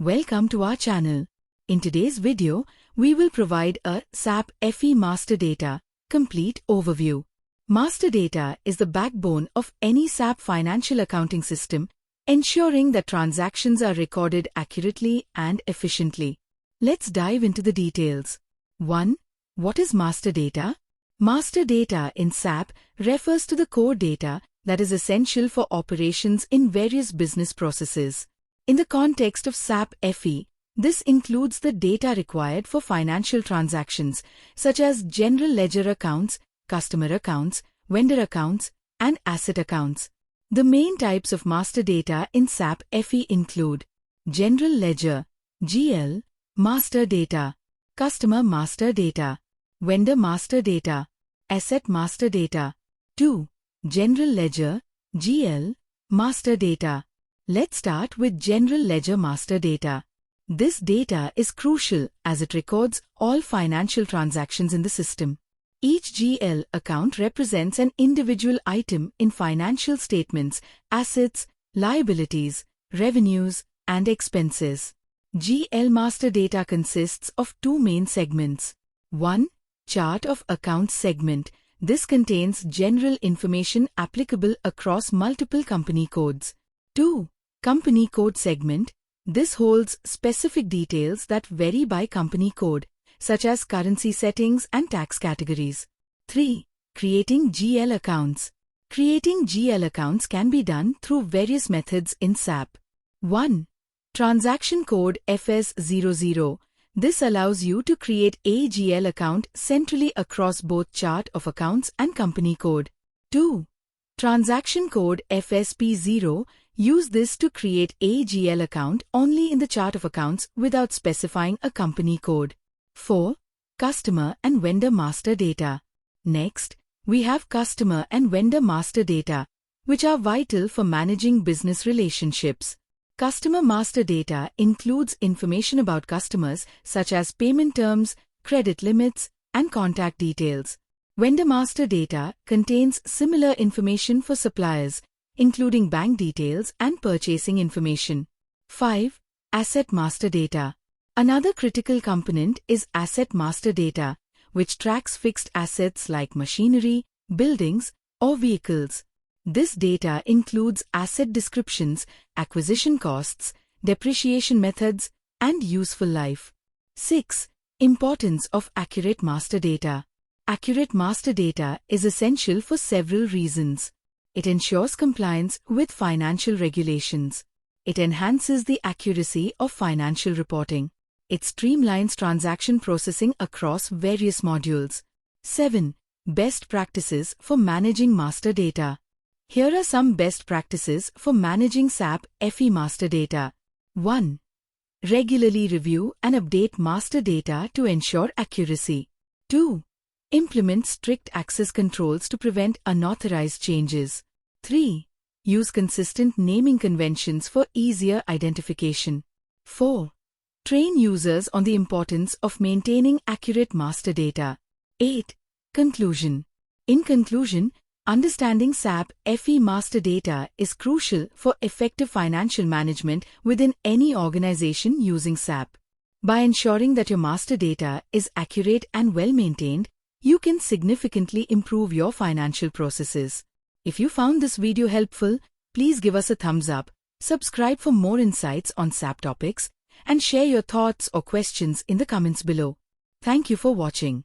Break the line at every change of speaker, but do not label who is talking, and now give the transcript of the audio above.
Welcome to our channel. In today's video, we will provide a SAP FE Master Data complete overview. Master data is the backbone of any SAP financial accounting system, ensuring that transactions are recorded accurately and efficiently. Let's dive into the details. 1. What is master data? Master data in SAP refers to the core data that is essential for operations in various business processes. In the context of SAP FE, this includes the data required for financial transactions such as general ledger accounts, customer accounts, vendor accounts, and asset accounts. The main types of master data in SAP FE include General Ledger (GL), Master Data, Customer Master Data, Vendor Master Data, Asset Master Data. 2. General Ledger (GL), Master Data. Let's start with General Ledger Master Data. This data is crucial as it records all financial transactions in the system. Each GL account represents an individual item in financial statements, assets, liabilities, revenues, and expenses. GL Master Data consists of two main segments. 1. Chart of Accounts segment. This contains general information applicable across multiple company codes. 2. Company code segment. This holds specific details that vary by company code, such as currency settings and tax categories. 3. Creating GL accounts. Creating GL accounts can be done through various methods in SAP. 1. Transaction code FS00. This allows you to create a GL account centrally across both chart of accounts and company code. 2. Transaction code FSP0. Use this to create a GL account only in the chart of accounts without specifying a company code. 4. Customer and Vendor Master Data. Next, we have Customer and Vendor Master Data, which are vital for managing business relationships. Customer Master Data includes information about customers such as payment terms, credit limits, and contact details. Vendor Master Data contains similar information for suppliers, including bank details and purchasing information. 5. Asset Master Data. Another critical component is Asset Master Data, which tracks fixed assets like machinery, buildings, or vehicles. This data includes asset descriptions, acquisition costs, depreciation methods, and useful life. 6. Importance of accurate master data. Accurate master data is essential for several reasons. It ensures compliance with financial regulations. It enhances the accuracy of financial reporting. It streamlines transaction processing across various modules. 7. Best practices for managing master data. Here are some best practices for managing SAP FE master data. 1. Regularly review and update master data to ensure accuracy. 2. Implement strict access controls to prevent unauthorized changes. 3. Use consistent naming conventions for easier identification. 4. Train users on the importance of maintaining accurate master data. 8. Conclusion. In conclusion, understanding SAP FE master data is crucial for effective financial management within any organization using SAP. By ensuring that your master data is accurate and well-maintained, you can significantly improve your financial processes. If you found this video helpful, please give us a thumbs up, subscribe for more insights on SAP topics, and share your thoughts or questions in the comments below. Thank you for watching.